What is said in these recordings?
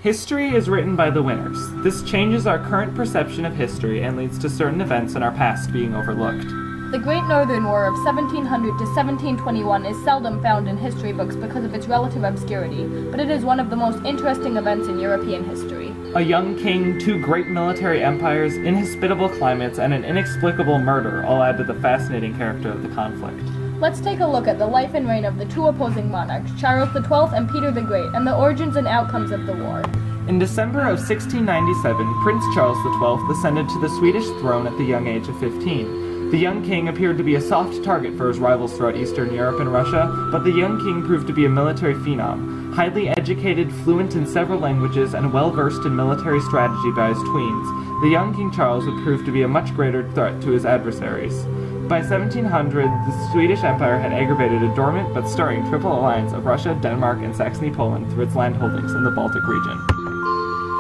History is written by the winners. This changes our current perception of history and leads to certain events in our past being overlooked. The Great Northern War of 1700 to 1721 is seldom found in history books because of its relative obscurity, but it is one of the most interesting events in European history. A young king, two great military empires, inhospitable climates, and an inexplicable murder all add to the fascinating character of the conflict. Let's take a look at the life and reign of the two opposing monarchs, Charles XII and Peter the Great, and the origins and outcomes of the war. In December of 1697, Prince Charles XII ascended to the Swedish throne at the young age of 15. The young king appeared to be a soft target for his rivals throughout Eastern Europe and Russia, but the young king proved to be a military phenom, highly educated, fluent in several languages, and well-versed in military strategy by his tweens. The young King Charles would prove to be a much greater threat to his adversaries. By 1700, the Swedish Empire had aggravated a dormant but stirring triple alliance of Russia, Denmark, and Saxony-Poland through its land holdings in the Baltic region.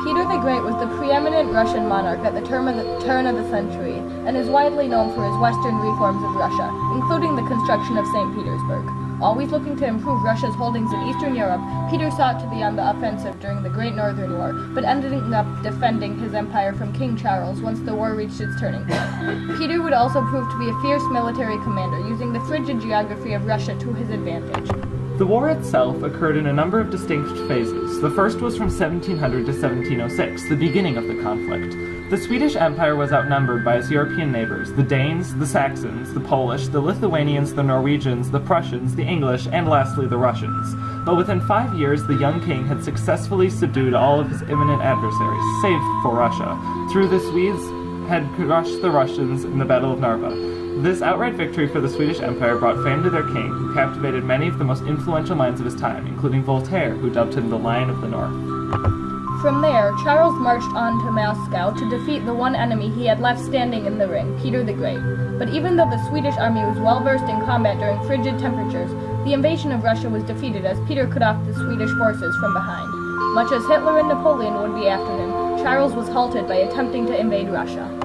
Peter the Great was the preeminent Russian monarch at the turn of the century, and is widely known for his western reforms of Russia, including the construction of St. Petersburg. Always looking to improve Russia's holdings in Eastern Europe, Peter sought to be on the offensive during the Great Northern War, but ended up defending his empire from King Charles once the war reached its turning point. Peter would also prove to be a fierce military commander, using the frigid geography of Russia to his advantage. The war itself occurred in a number of distinct phases. The first was from 1700 to 1706, the beginning of the conflict. The Swedish Empire was outnumbered by its European neighbors, the Danes, the Saxons, the Polish, the Lithuanians, the Norwegians, the Prussians, the English, and lastly the Russians. But within 5 years, the young king had successfully subdued all of his imminent adversaries, save for Russia. Through the Swedes had crushed the Russians in the Battle of Narva. This outright victory for the Swedish Empire brought fame to their king, who captivated many of the most influential minds of his time, including Voltaire, who dubbed him the Lion of the North. From there, Charles marched on to Moscow to defeat the one enemy he had left standing in the ring, Peter the Great. But even though the Swedish army was well versed in combat during frigid temperatures, the invasion of Russia was defeated as Peter cut off the Swedish forces from behind. Much as Hitler and Napoleon would be after him, Charles was halted by attempting to invade Russia.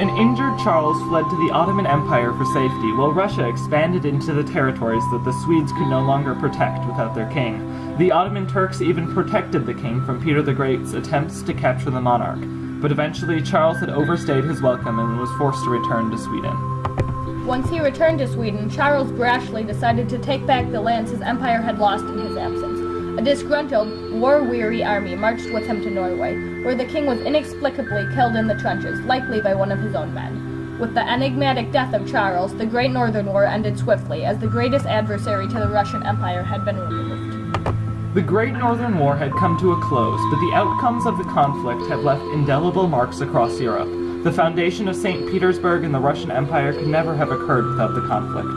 An injured Charles fled to the Ottoman Empire for safety, while Russia expanded into the territories that the Swedes could no longer protect without their king. The Ottoman Turks even protected the king from Peter the Great's attempts to capture the monarch, but eventually Charles had overstayed his welcome and was forced to return to Sweden. Once he returned to Sweden, Charles brashly decided to take back the lands his empire had lost in his absence. A disgruntled, war-weary army marched with him to Norway, where the king was inexplicably killed in the trenches, likely by one of his own men. With the enigmatic death of Charles, the Great Northern War ended swiftly, as the greatest adversary to the Russian Empire had been removed. The Great Northern War had come to a close, but the outcomes of the conflict have left indelible marks across Europe. The foundation of St. Petersburg and the Russian Empire could never have occurred without the conflict.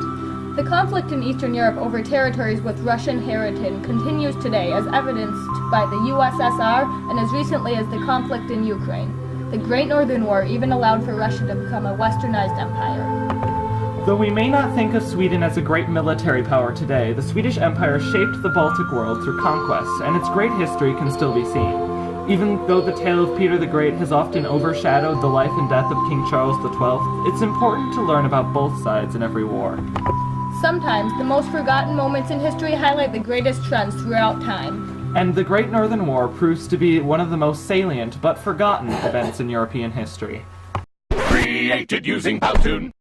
The conflict in Eastern Europe over territories with Russian heritage continues today, as evidenced by the USSR and as recently as the conflict in Ukraine. The Great Northern War even allowed for Russia to become a westernized empire. Though we may not think of Sweden as a great military power today, the Swedish Empire shaped the Baltic world through conquest, and its great history can still be seen. Even though the tale of Peter the Great has often overshadowed the life and death of King Charles XII, it's important to learn about both sides in every war. Sometimes, the most forgotten moments in history highlight the greatest trends throughout time. And the Great Northern War proves to be one of the most salient but forgotten events in European history. Created using Powtoon.